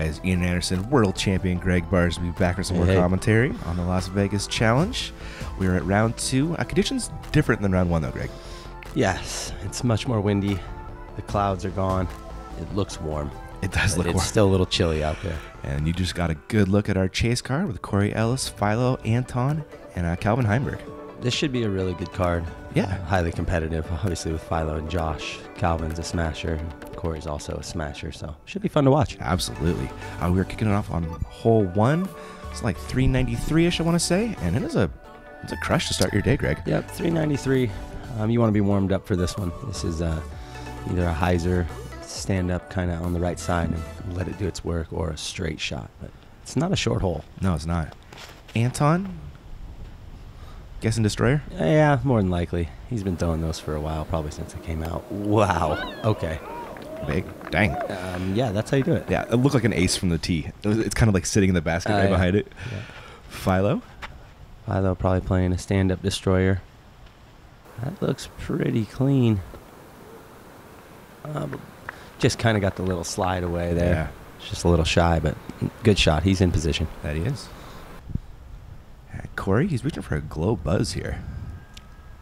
guys, Ian Anderson, world champion Greg Barsby, back for some more commentary on the Las Vegas Challenge. We're at round 2. Conditions different than round 1, though, Greg. Yes, it's much more windy. The clouds are gone. It looks warm. It does look warm. It's still a little chilly out there. And you just got a good look at our chase card with Corey Ellis, Philo, Anthon, and Calvin Heimburg. This should be a really good card. Yeah. Highly competitive, obviously, with Philo and Josh. Calvin's a smasher, and Corey's also a smasher, so should be fun to watch. Absolutely. We were kicking it off on hole 1. It's like 393-ish, I want to say, and it's a crush to start your day, Greg. Yep, 393. You want to be warmed up for this one. This is either a hyzer, stand up kind of on the right side and let it do its work, or a straight shot. But it's not a short hole. No, it's not. Anthon? Guessing destroyer? Yeah, more than likely. He's been throwing those for a while, probably since it came out. Wow. Okay. Big. Dang. Yeah, that's how you do it. Yeah, it looked like an ace from the tee. It's kind of like sitting in the basket right behind it. Yeah. Philo? Philo probably playing a stand-up destroyer. That looks pretty clean. Just kind of got the little slide away there. Yeah. It's just a little shy, but good shot. He's in position. That he is. Corey, he's reaching for a glow buzz here.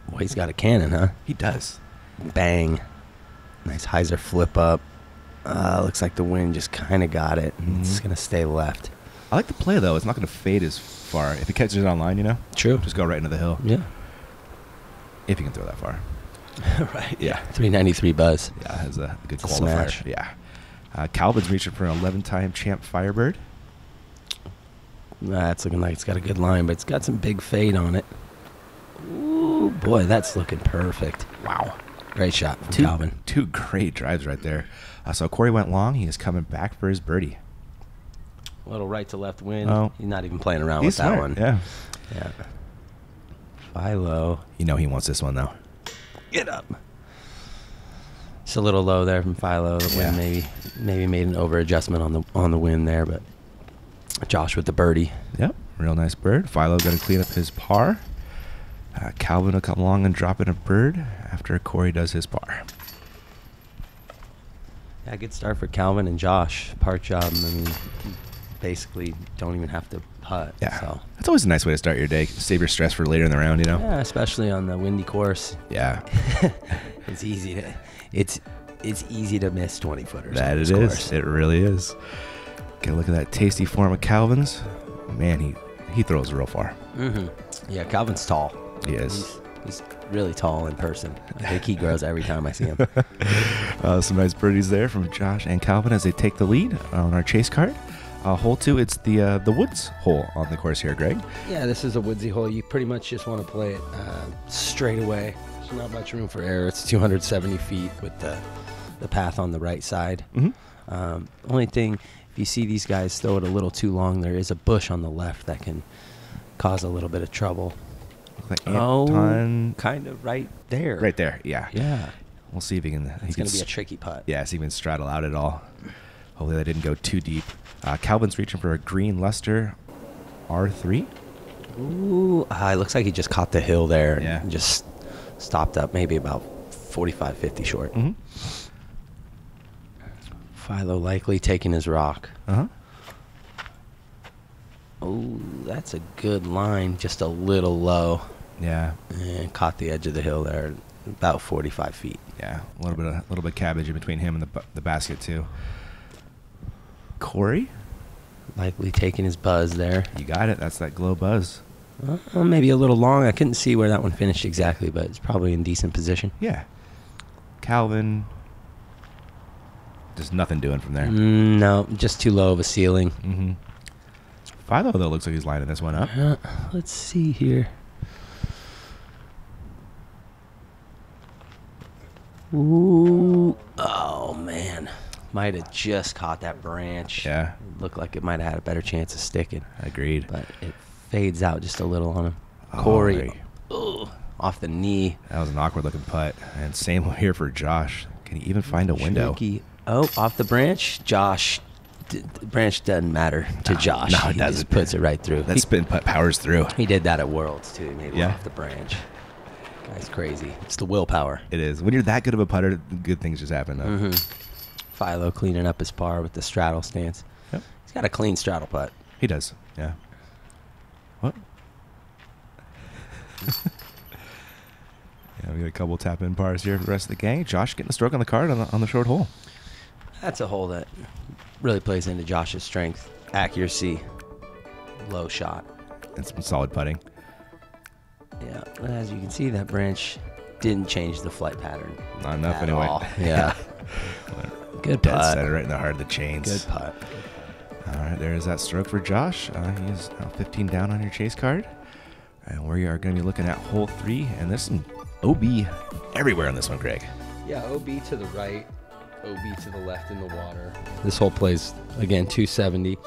Boy, he's got a cannon, huh? He does. Bang. Nice hyzer flip up. Looks like the wind just kind of got it. It's going to stay left. I like the play, though. It's not going to fade as far. If it catches it on line, True. Just go right into the hill. Yeah. If you can throw that far. Right. Yeah. 393 buzz. Yeah, has a good It's a qualifier. smash. Yeah. Calvin's reaching for an 11-time champ Firebird. That's looking like it's got a good line, but it's got some big fade on it. Ooh, boy, that's looking perfect. Wow. Great shot from Calvin. 2 great drives right there. So Corey went long. He is coming back for his birdie. A little right to left wind. Oh. He's not even playing around He's with smart. that one. Yeah. Yeah. Philo. He wants this one, though. Get up. It's a little low there from Philo. The wind maybe made an over adjustment on the wind there, but Josh with the birdie. Yep, real nice bird. Philo going to clean up his par. Calvin will come along and drop in a bird after Corey does his par. Yeah, good start for Calvin and Josh. Par job. I mean, basically don't even have to putt. Yeah, so. That's always a nice way to start your day. Save your stress for later in the round, Yeah, especially on the windy course. Yeah. It's easy to miss 20-footers. That it is. It really is. Get a look at that tasty form of Calvin's. Man, he throws real far. Mm-hmm. Yeah, Calvin's tall. He is. He's really tall in person. I think he grows every time I see him. Some nice birdies there from Josh and Calvin as they take the lead on our chase card. Hole 2, it's the woods hole on the course here, Greg. Yeah, this is a woodsy hole. You pretty much just want to play it straight away. There's not much room for error. It's 270 feet with the path on the right side. Mm-hmm. Only thing, if you see these guys throw it a little too long, there is a bush on the left that can cause a little bit of trouble. Like Anthon, kind of right there. Right there, yeah. Yeah. We'll see if he can. It's going to be a tricky putt. Yeah, see if he can straddle out at all. Hopefully that didn't go too deep. Calvin's reaching for a green luster R3. Ooh, it looks like he just caught the hill there. Yeah. And just stopped up maybe about 45, 50 short. Mm-hmm. Philo likely taking his rock. Uh-huh. Oh, that's a good line. Just a little low. Yeah. And caught the edge of the hill there, about 45 feet. Yeah, a little bit cabbage in between him and the basket too. Corey, Likely taking his buzz there. you got it. That's that glow buzz. Maybe a little long. I couldn't see where that one finished exactly, but it's probably in decent position. Yeah. Calvin, just nothing doing from there. No, just too low of a ceiling. Mm-hmm. Philo, though, looks like he's lining this one up. Let's see here. Ooh. Oh, man. Might have just caught that branch. Yeah. Looked like it might have had a better chance of sticking. Agreed. But it fades out just a little on him. Oh, Corey. right. Off the knee. That was an awkward-looking putt. And same here for Josh. Can he even find a window? Tricky. Oh, off the branch. Josh. The branch doesn't matter to Josh. No, it He doesn't. just puts it right through. That spin putt powers through. He did that at Worlds, too. Maybe Yeah. off the branch. Guy's crazy. It's the willpower. It is. When you're that good of a putter, good things just happen, though. Mm-hmm. Philo cleaning up his par with the straddle stance. Yep. got a clean straddle putt. He does. Yeah. What? Yeah, we got a couple tap-in pars here for the rest of the gang. Josh getting a stroke on the card on the short hole. That's a hole that really plays into Josh's strength. Accuracy, low shot. And some solid putting. Yeah, as you can see, that branch didn't change the flight pattern. Not enough at anyway. all. Yeah. Good Dead putt. center right in the heart of the chains. Good putt. All right, there's that stroke for Josh. He is now 15 down on your chase card. And we are going to be looking at hole 3. And there's some OB everywhere on this one, Greg. Yeah, OB to the right, OB to the left in the water. This hole plays, again, 270.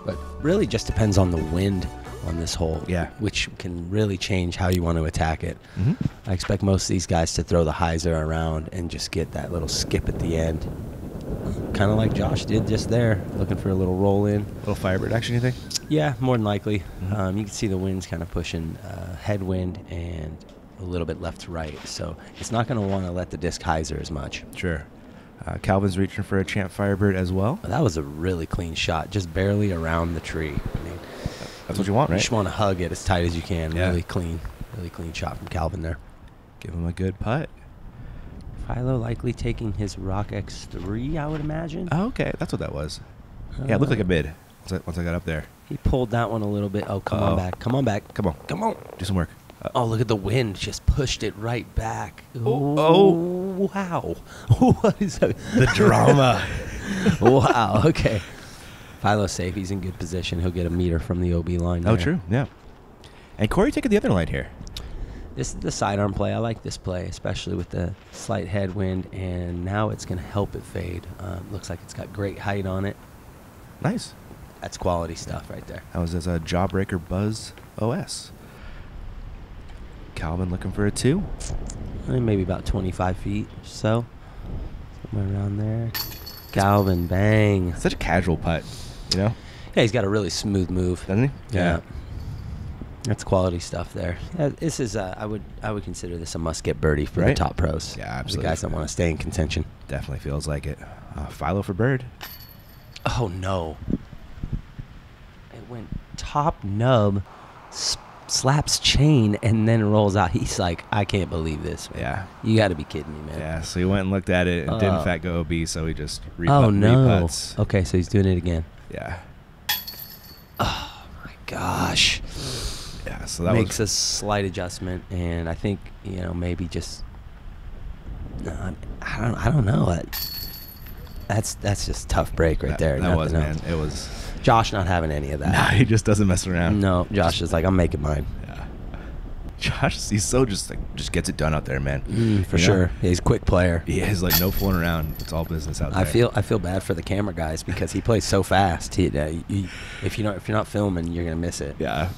But really just depends on the wind on this hole, yeah, which can really change how you want to attack it. Mm-hmm. I expect most of these guys to throw the hyzer around and just get that little skip at the end. Kind of like Josh did just there, looking for a little roll in. A little Firebird action, you think? Yeah, more than likely. Mm-hmm. You can see the wind's kind of pushing headwind and a little bit left to right, so it's not going to want to let the disc hyzer as much. Sure. Calvin's reaching for a champ Firebird as well. That was a really clean shot, just barely around the tree. I mean, that's what you want, right? You just want to hug it as tight as you can. Yeah. Really clean shot from Calvin there. Give him a good putt. Philo likely taking his Rock X3, I would imagine. Oh, okay, that's what that was. Yeah, it looked like a mid once I got up there. He pulled that one a little bit. Oh, come on back. Come on back. Come on. Come on. Do some work. Oh, look at the wind. Just pushed it right back. Oh. Wow. What is that? The drama. Wow. Okay. Philo's safe. He's in good position. He'll get a meter from the OB line there. Oh, true. Yeah. And Corey taking the other line here. This is the sidearm play. I like this play, especially with the slight headwind, and now it's going to help it fade. Looks like it's got great height on it. Nice. That's quality stuff right there. That was as a Jawbreaker Buzz OS. Calvin looking for a 2. Maybe about 25 feet or so. Somewhere around there. Calvin, bang. Such a casual putt, you know? Yeah, he's got a really smooth move. Doesn't he? Yeah. That's quality stuff there. Yeah, this is I would consider this a must-get birdie for the top pros. Yeah, absolutely. The guys that want to stay in contention. Definitely feels like it. Philo for bird. Oh, no. It went top nub, slaps chain, and then rolls out. He's like, I can't believe this, man. Yeah. You got to be kidding me, man. Yeah, so he went and looked at it and didn't fat go OB, so he just Oh, no. reputs. Okay, so he's doing it again. Yeah. Oh, my gosh. Yeah, so that makes a slight adjustment, and I think, maybe just I don't know. That's just tough break right there. That was, man. It was Josh not having any of that. Nah, he just doesn't mess around. No, Josh is like, I'm making mine. Yeah. Josh, he's so just gets it done out there, man. For sure. Yeah, he's a quick player. He is like no fooling around. It's all business out there. I feel bad for the camera guys because he plays so fast. If you're not filming, you're gonna miss it. Yeah.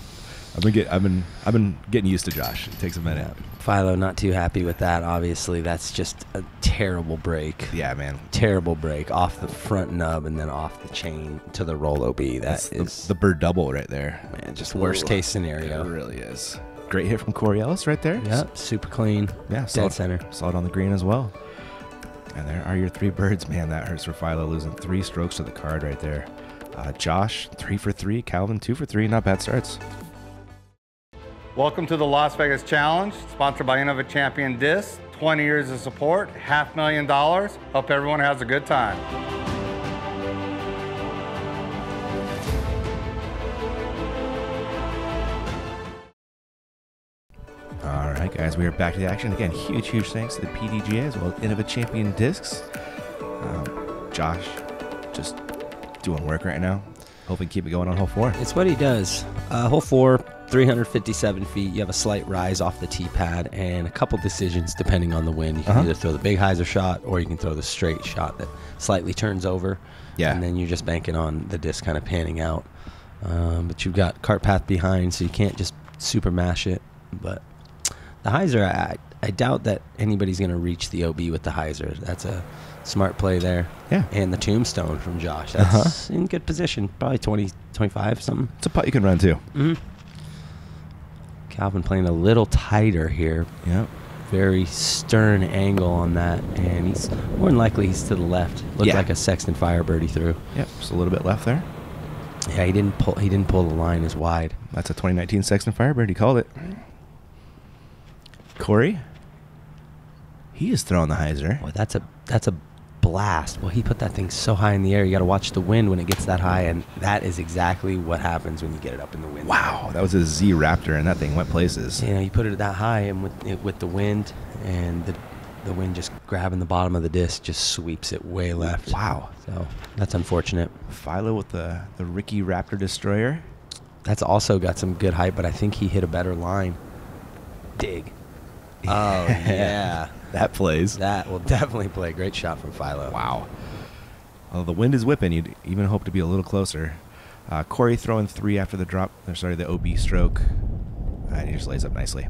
I've been getting used to Josh. It takes a minute. Yeah. Philo not too happy with that. Obviously, that's just a terrible break. Yeah, man. Terrible break off the front nub and then off the chain to the roll OB. That's the bird double right there. Man, just worst case scenario. It really is. Great hit from Corey Ellis right there. Yep, super clean. Yeah, dead center. Saw it on the green as well. And there are your 3 birds. Man, that hurts for Philo, losing 3 strokes to the card right there. Josh, 3 for 3. Calvin, 2 for 3. Not bad starts. Welcome to the Las Vegas Challenge, sponsored by Innova Champion Disc. 20 years of support, $500,000. Hope everyone has a good time. All right, guys, we are back to the action. Again, huge thanks to the PDGA as well as Innova Champion Discs. Josh, just doing work right now. Hopefully keep it going on hole 4. It's what he does. Hole 4, 357 feet. You have a slight rise off the tee pad and a couple decisions depending on the wind. You can either throw the big hyzer shot or you can throw the straight shot that slightly turns over. Yeah. And then you're just banking on the disc kind of panning out. But you've got cart path behind, so you can't just super mash it. But the hyzer, I doubt that anybody's going to reach the OB with the hyzer. That's a smart play there. Yeah. And the tombstone from Josh. That's in good position. Probably 20, 25, something. It's a putt you can run too. Mm-hmm. Calvin playing a little tighter here. Yeah. Very stern angle on that. And more than likely he's to the left. Looked like a Sexton Firebird he threw. Yep. Just a little bit left there. Yeah, he didn't pull the line as wide. That's a 2019 Sexton Firebird. He called it. Corey, he is throwing the hyzer. Boy, that's a blast. Well, he put that thing so high in the air. You got to watch the wind when it gets that high, and that is exactly what happens when you get it up in the wind. Wow, that was a Z Raptor, and that thing went places. You know, you put it that high, and with the wind and the wind just grabbing the bottom of the disc just sweeps it way left. Wow. So that's unfortunate. Philo with the Ricky Raptor Destroyer. That's also got some good height, but I think he hit a better line. Dig. Oh, yeah. That plays. That will definitely play. Great shot from Philo. Wow. Well, the wind is whipping. You'd even hope to be a little closer. Corey throwing 3 after the drop. The OB stroke. And he just lays up nicely.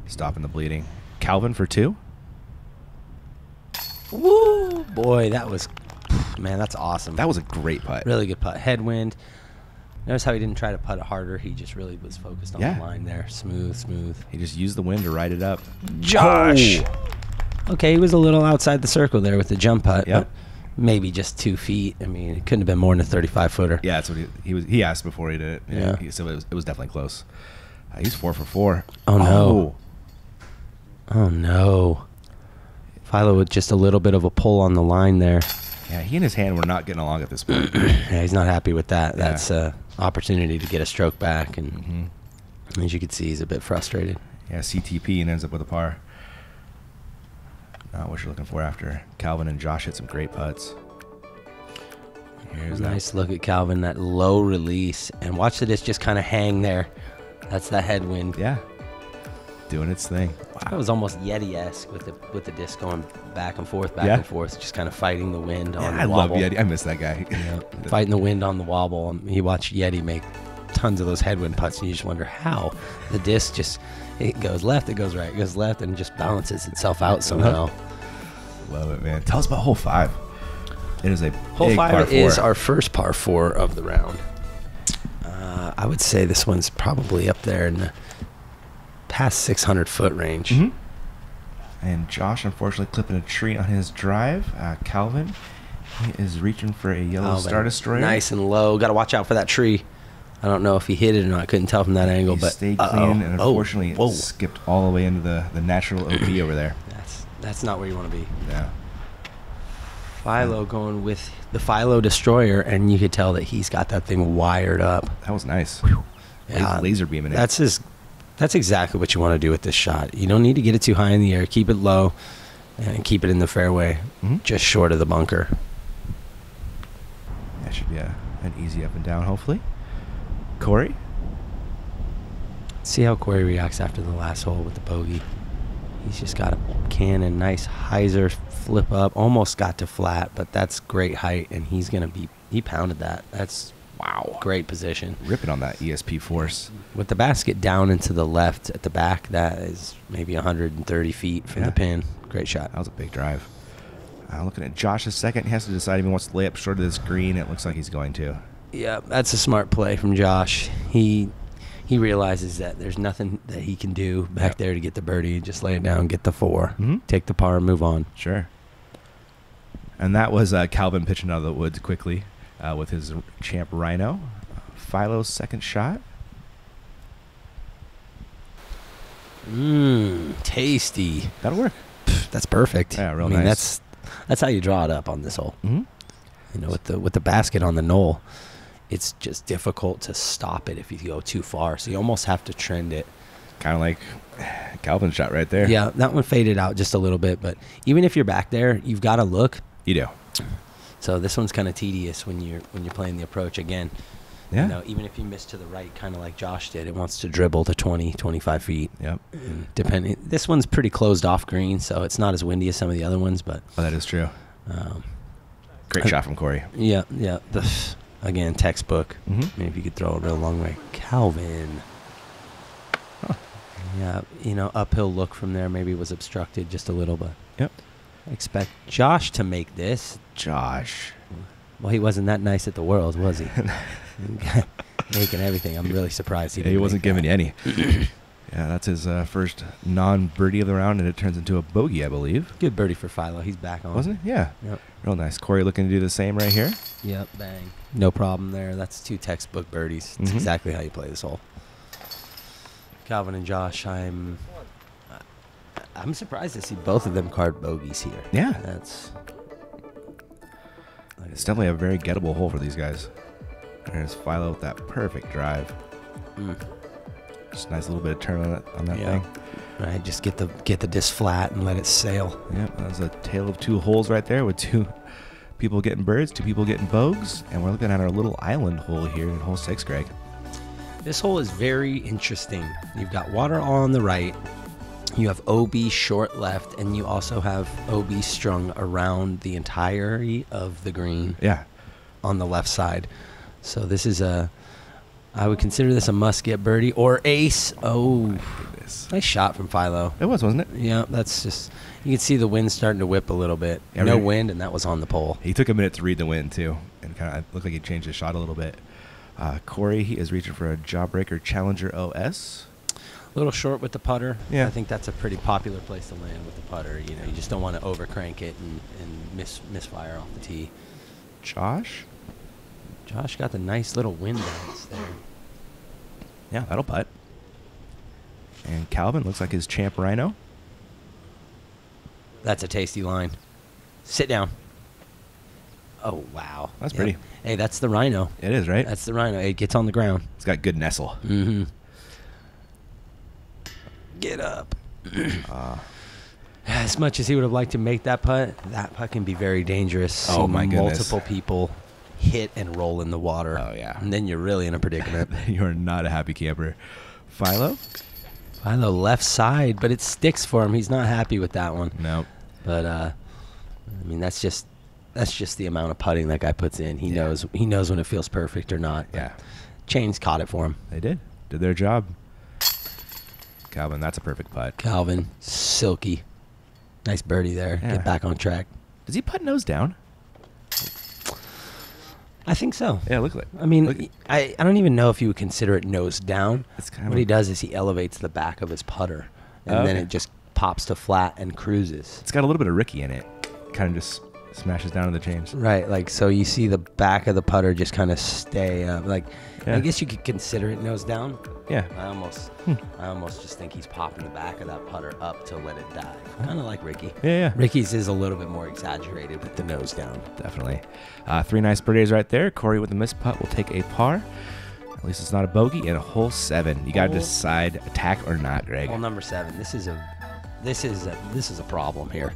Stopping the bleeding. Calvin for 2. Woo! Boy, that was... Man, that's awesome. That was a great putt. Really good putt. Headwind. Notice how he didn't try to putt it harder. He just really was focused on the line there. Smooth. He just used the wind to ride it up. Josh! Oh. Okay, he was a little outside the circle there with the jump putt. Yep. Maybe just 2 feet. I mean, it couldn't have been more than a 35-footer. Yeah, that's what he asked before he did it. Yeah. He said it was definitely close. He's 4 for 4. Oh, no. Oh, no. Philo with just a little bit of a pull on the line there. Yeah, he and his hand were not getting along at this point. Yeah, he's not happy with that. Yeah. That's an opportunity to get a stroke back. And as you can see, he's a bit frustrated. Yeah, CTP and ends up with a par. Not what you're looking for after Calvin and Josh hit some great putts. Here's Nice look at Calvin, that low release. And watch the disc just kind of hang there. That's the headwind. Yeah. Doing its thing. That was almost Yeti-esque with the disc going back and forth, just kind of fighting the wind on the I wobble. love Yeti. I miss that guy. Yeah. Fighting the wind on the wobble. You watch Yeti make tons of those headwind putts, and you just wonder how the disc it goes left, it goes right, it goes left, and just balances itself out somehow. Love it, man. Tell us about hole 5. It is a Hole big 5 par 4. is our first par 4 of the round. I would say this one's probably up there in the past 600-foot range. Mm-hmm. And Josh, unfortunately, clipping a tree on his drive. Calvin, he is reaching for a yellow Star Destroyer. Nice and low. Got to watch out for that tree. I don't know if he hit it or not. I couldn't tell from that angle. He But stayed clean, and unfortunately, it skipped all the way into the natural OP over there. That's not where you want to be. Yeah. Philo going with the Philo Destroyer, and you could tell that he's got that thing wired up. That was nice. Yeah, laser beaming it. That's exactly what you want to do with this shot. You don't need to get it too high in the air. Keep it low and keep it in the fairway, just short of the bunker. That should be an easy up and down, hopefully. Corey? See how Corey reacts after the last hole with the bogey. He's just got a cannon, nice hyzer flip up, almost got to flat, but that's great height, and he pounded that. That's great position. Ripping on that ESP force. With the basket down into the left at the back, that is maybe 130 feet from the pin. Great shot. That was a big drive. Looking at Josh's second, he has to decide if he wants to lay up short of this green. It looks like he's going to. Yeah, that's a smart play from Josh. He realizes that there's nothing that he can do back there to get the birdie. Just lay it down, get the 4, take the par, and move on. Sure. And that was Calvin pitching out of the woods quickly with his champ Rhino. Philo's second shot. Tasty. That'll work. That's perfect. Yeah, real nice. That's how you draw it up on this hole. You know, with the basket on the knoll, it's just difficult to stop it if you go too far. So you almost have to trend it. Kind of like Calvin's shot right there. Yeah, that one faded out just a little bit, but even if you're back there, you've got to look. You do. So this one's kind of tedious when you're playing the approach again. Yeah. You know, even if you miss to the right, kind of like Josh did, it wants to dribble to 20, 25 feet. Yep. Depending, this one's pretty closed off green, so it's not as windy as some of the other ones. But that is true. Great shot from Corey. Yeah. Again, textbook. I mean, if you could throw a real long way. Calvin. Huh. Yeah, you know, uphill look from there maybe was obstructed just a little, but Yep. I expect Josh to make this. Josh. Well, he wasn't that nice at the Worlds, was he? Making everything. I'm really surprised He wasn't giving you any. Yeah, that's his first non-birdie of the round, and it turns into a bogey, I believe. Good birdie for Philo. He's back on. Wasn't it? Yeah. Yep. Real nice. Corey looking to do the same right here. Yep, bang. No problem there. That's 2 textbook birdies. That's exactly how you play this hole. Calvin and Josh, I'm surprised to see both of them card bogeys here. Yeah. That's... It's definitely a very gettable hole for these guys. There's Philo with that perfect drive. Just a nice little bit of turn on that thing. Right, just get the disc flat and let it sail. Yep, that was a tale of 2 holes right there with 2 people getting birds, 2 people getting bogues, and we're looking at our little island hole here in hole 6, Greg. This hole is very interesting. You've got water all on the right. You have OB short left, and you also have OB strung around the entirety of the green. Yeah. On the left side. So this is I would consider this a must-get birdie or ace. Oh, nice shot from Philo. It was, wasn't it? Yeah, that's just, you can see the wind starting to whip a little bit. Yeah, no wind, and that was on the pole. He took a minute to read the wind, too, and kind of looked like he changed his shot a little bit. Corey, he is reaching for a Jawbreaker Challenger OS. A little short with the putter. Yeah. I think that's a pretty popular place to land with the putter. You know, you just don't want to overcrank it and misfire off the tee. Josh got the nice little wind bounce there. Yeah, that'll putt. And Calvin looks like his champ Rhino. That's a tasty line. Sit down. Oh, wow. That's pretty. Hey, that's the Rhino. It is, right? That's the Rhino. It gets on the ground. It's got good nestle. Mm-hmm. Get up. As much as he would have liked to make that putt can be very dangerous. Oh, my goodness. Multiple people hit and roll in the water. Oh, yeah. And then you're really in a predicament. You're not a happy camper. Philo left side, but it sticks for him. He's not happy with that one. No. But I mean, that's just the amount of putting that guy puts in. He knows when it feels perfect or not. Yeah. Chains caught it for him. They did their job. Calvin, that's a perfect putt. Calvin, silky. Nice birdie there. Yeah. Get back on track. Does he putt nose down? I think so. Yeah, look like. I mean, I don't even know if you would consider it nose down. It's kind What of he does is he elevates the back of his putter, and then it just pops to flat and cruises. It's got a little bit of Ricky in it. Kind of just smashes down to the chains. Right, like, so you see the back of the putter just kind of stay up. Like, Yeah. I guess you could consider it nose down. Yeah. I almost just think he's popping the back of that putter up to let it dive. Kind of like Ricky. Yeah. Ricky's is a little bit more exaggerated with the nose down. Definitely. 3 nice birdies right there. Corey with the missed putt will take a par. At least it's not a bogey. And a hole 7. You got to decide attack or not, Greg. Hole number 7. This is a problem here.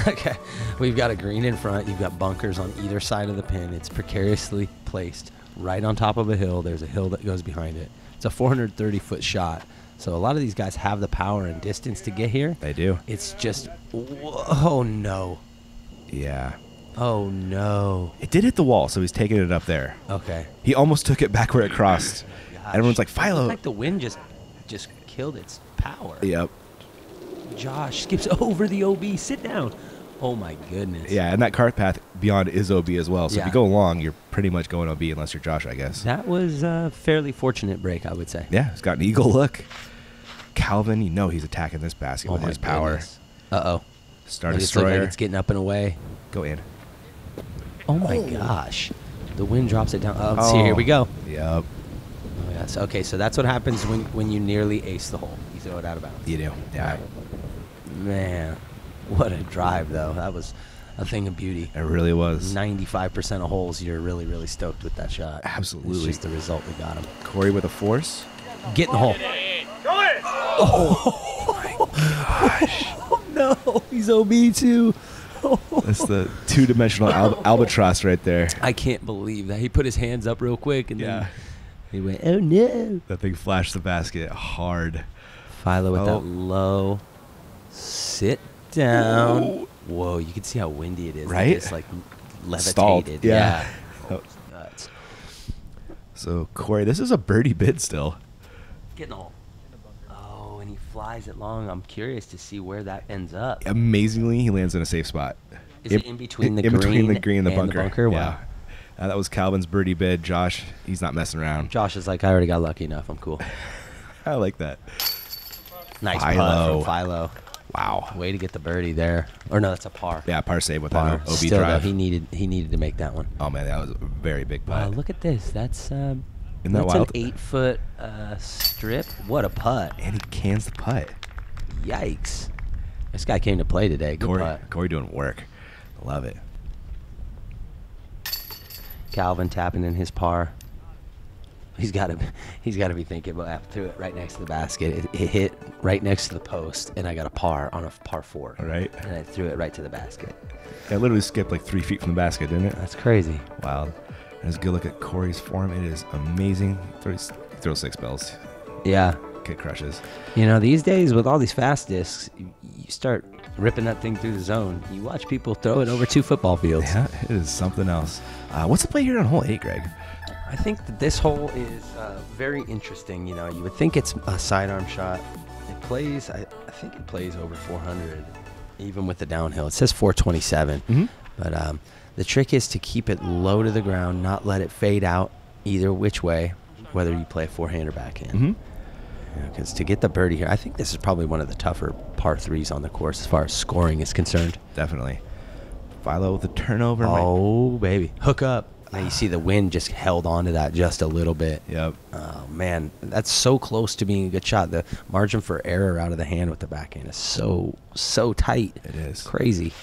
Okay, we've got a green in front. You've got bunkers on either side of the pin. It's precariously placed right on top of a hill. There's a hill that goes behind it. It's a 430-foot shot. So a lot of these guys have the power and distance to get here. They do. It's just, oh no. Yeah. Oh no. It did hit the wall, so he's taking it up there. Okay. He almost took it back where it crossed. Gosh. Everyone's like, Philo. It's like the wind just killed its power. Yep. Josh skips over the OB. Sit down. Oh my goodness. Yeah, and that cart path beyond is OB as well. So if Yeah. you go long, you're pretty much going OB unless you're Josh, I guess. That was a fairly fortunate break, I would say. Yeah, he's got an eagle look. Calvin, you know he's attacking this basket with his power. Goodness. Uh-oh. Star It looks like Destroyer. it's getting up and away. Go in. Oh my gosh. The wind drops it down. Oh, see, here we go. Yep. Oh, yes. Okay, so that's what happens when you nearly ace the hole. You throw it out of bounds. You do. Yeah. Man, what a drive, though. That was a thing of beauty. It really was. 95% of holes, you're really, really stoked with that shot. Absolutely. It's just the result we got him. Corey with a force. Get in the hole. Oh my gosh. Oh, no. He's OB, too. That's the two-dimensional albatross right there. I can't believe that. He put his hands up real quick, and Yeah. then he went, oh, no. That thing flashed the basket hard. Philo with Oh. that low sit down. Whoa, you can see how windy it is. Right? It's like levitated. Stalled, yeah. Oh, nuts. So, Corey, this is a birdie bid still. Get in the hole. Oh, and he flies it long. I'm curious to see where that ends up. Amazingly, he lands in a safe spot. Is it in between the in green, between the green and the bunker? Wow. Yeah. That was Calvin's birdie bid. Josh, he's not messing around. Josh is like, I already got lucky enough. I'm cool. I like that. Nice Philo. putt from Philo. Wow. Way to get the birdie there. Or no, that's a par. Yeah, par save with Par. that OB Still, drive. though, he needed to make that one. Oh, man, that was a very big putt. Wow, look at this. That's Isn't that that's wild? an 8-foot strip. What a putt. And he cans the putt. Yikes. This guy came to play today. Good putt. Corey doing work. Love it. Calvin tapping in his par. He's got to be thinking, well, I threw it right next to the basket. It hit right next to the post, and I got a par on a par 4. All right. And I threw it right to the basket. I literally skipped like 3 feet from the basket, didn't it? That's crazy. Wild. And it's a good look at Corey's form. It is amazing. Throw 6 bells. Yeah. Kid crushes. You know, these days with all these fast discs, you start ripping that thing through the zone. You watch people throw it over 2 football fields. Yeah, it is something else. What's the play here on hole 8, Greg? I think that this hole is very interesting. You know, you would think it's a sidearm shot. It plays, I think it plays over 400, even with the downhill. It says 427. Mm-hmm. But the trick is to keep it low to the ground, not let it fade out either which way, whether you play forehand or backhand. Mm-hmm. Because to get the birdie here, I think this is probably one of the tougher par 3s on the course as far as scoring is concerned. Definitely. Philo with the turnover. Oh, baby. Hook up. Now you see the wind just held onto that just a little bit. Yep. Oh, man. That's so close to being a good shot. The margin for error out of the hand with the backhand is so tight. It is. Crazy.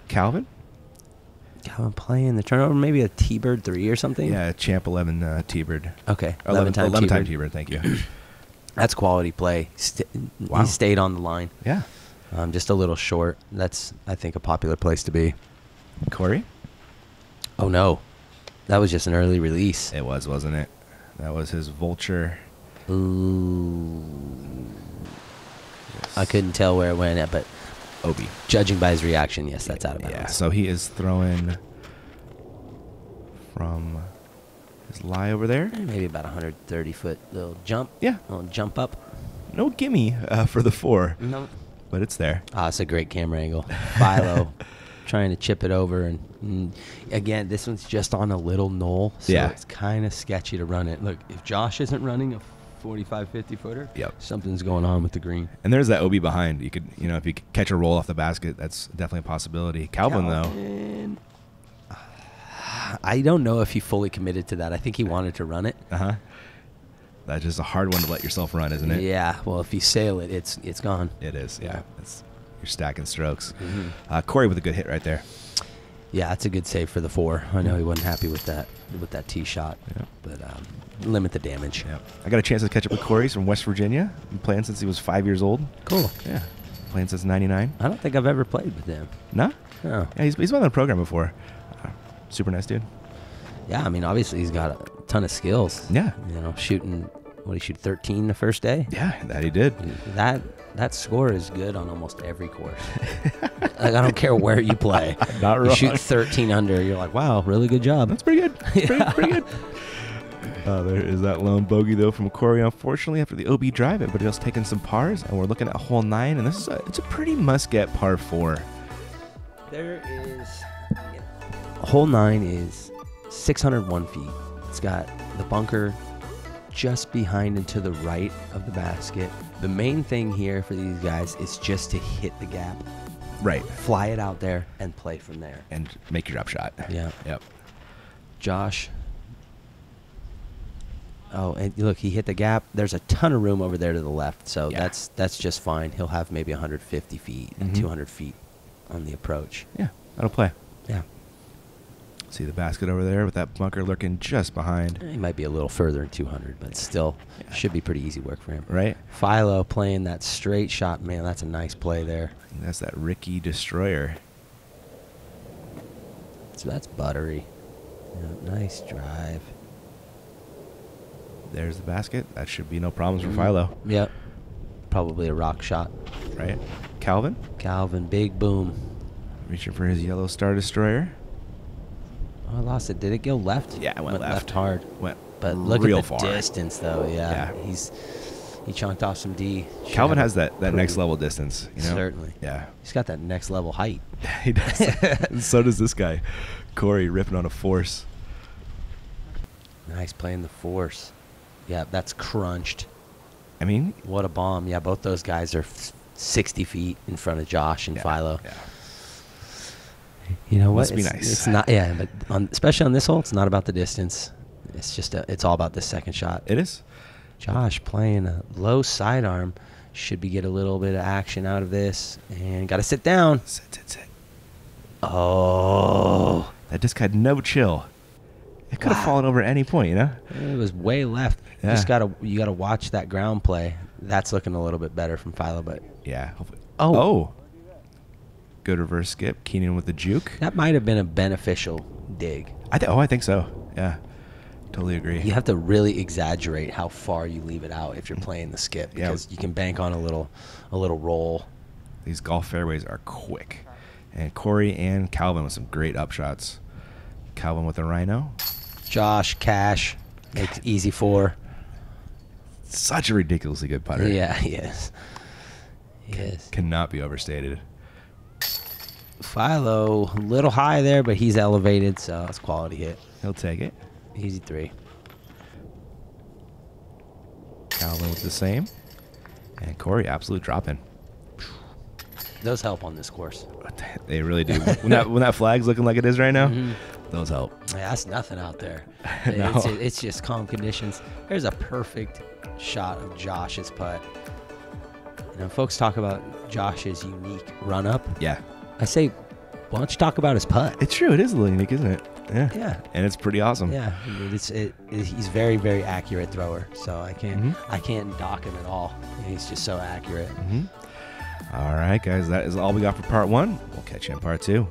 Calvin? Calvin playing the turnover, maybe a T-bird 3 or something? Yeah, Champ 11 T-bird. Okay. 11-time T-bird. T-bird, thank you. That's quality play. Wow. He stayed on the line. Yeah. Just a little short. That's, I think, a popular place to be. Corey? Oh, no. That was just an early release. It was, wasn't it? That was his vulture. Ooh. Yes. I couldn't tell where it went at, but OB. judging by his reaction, yes, that's out of bounds. Yeah, so he is throwing from his lie over there. Maybe about 130-foot little jump. Yeah. Little jump up. No gimme for the 4, No. but it's there. Ah, it's a great camera angle. Philo trying to chip it over. And again, this one's just on a little knoll, so Yeah. it's kind of sketchy to run it. Look, if Josh isn't running a 45, 50-footer, Yep. something's going on with the green. And there's that OB behind. You could, if you could catch a roll off the basket, that's definitely a possibility. Calvin, Calvin, I don't know if he fully committed to that. I think he wanted to run it. though. That's just a hard one to let yourself run, isn't it? Yeah. Well, if you sail it, it's gone. It is, yeah. You're stacking strokes. Mm-hmm. Corey with a good hit right there. Yeah, that's a good save for the 4. I know he wasn't happy with that tee shot, Yeah. but limit the damage. Yeah. I got a chance to catch up with Corey. He's from West Virginia. Been playing since he was 5 years old. Cool. Yeah. Playing since 99. I don't think I've ever played with him. No? No. Yeah, he's been on the program before. Super nice dude. Yeah, I mean, obviously he's got a ton of skills. Yeah. You know, shooting, what did he shoot, 13 the first day? Yeah, that he did. That score is good on almost every course. Like, I don't care where you play. Not You wrong. shoot 13 under, you're like, wow, really good job. That's pretty good. Pretty good. There is that lone bogey, though, from Corey, unfortunately, after the OB drive. Everybody else taking some pars, and we're looking at hole 9, and it's a pretty must-get par 4. There is... Hole 9 is 601 feet. It's got the bunker just behind and to the right of the basket. The main thing here for these guys is just to hit the gap, Right. fly it out there, and play from there. And make your drop shot. Yeah. Yep. Josh. Oh, and look, he hit the gap. There's a ton of room over there to the left, so Yeah. that's just fine. He'll have maybe 150 feet and Mhm. 200 feet on the approach. Yeah, that'll play. Yeah. See the basket over there with that bunker lurking just behind. He might be a little further than 200, but still Yeah. should be pretty easy work for him. Right? Philo playing that straight shot. Man, that's a nice play there. That's that Ricky Destroyer. So that's buttery. Yeah, nice drive. There's the basket. That should be no problems for Philo, Yep. Probably a rock shot. right? Calvin, Calvin, big boom. reaching for his yellow Star Destroyer. Oh, I lost it. Did it go left? Yeah, it went left. hard. Went But look real at the far. distance, though. Yeah. Yeah. He chunked off some D. Should Calvin have has a that pretty- next level distance, you know? Certainly. Yeah. He's got that next level height. He does. And so does this guy. Corey ripping on a force. Nice playing the force. Yeah, that's crunched. I mean, What a bomb. Yeah, both those guys are 60 feet in front of Josh and Philo. Yeah. You know what? Must be nice. It's not, yeah, but especially on this hole, it's not about the distance. It's just, it's all about the second shot. It is. Josh playing a low sidearm. Should be get a little bit of action out of this. And got to sit down. Sit. Oh. That disc had no chill. It could have fallen over at any point, you know? It was way left. Yeah. You gotta watch that ground play. That's looking a little bit better from Philo, but Yeah. Hopefully. Oh. Good reverse skip. Keenan with the juke. that might have been a beneficial dig. I think so. Yeah. Totally agree. You have to really exaggerate how far you leave it out if you're playing the skip, Yeah. because you can bank on a little roll. These golf fairways are quick. And Corey and Calvin with some great upshots. Calvin with a rhino. Josh Cash makes easy 4. Such a ridiculously good putter. Yeah, he is. Cannot be overstated. Philo, a little high there, but he's elevated, so it's a quality hit. He'll take it. Easy 3. Calvin with the same. And Corey, absolute drop-in. Those help on this course. They really do. when that flag's looking like it is right now, those help. Yeah, that's nothing out there. No. It's just calm conditions. There's a perfect shot of Josh's putt. You know, folks talk about Josh's unique run-up. Yeah. I say, why don't you talk about his putt? It's true. It is a little unique, isn't it? Yeah. Yeah. And it's pretty awesome. Yeah, he's very, very accurate thrower. So I can't dock him at all. He's just so accurate. All right, guys. That is all we got for part 1. We'll catch you in part 2.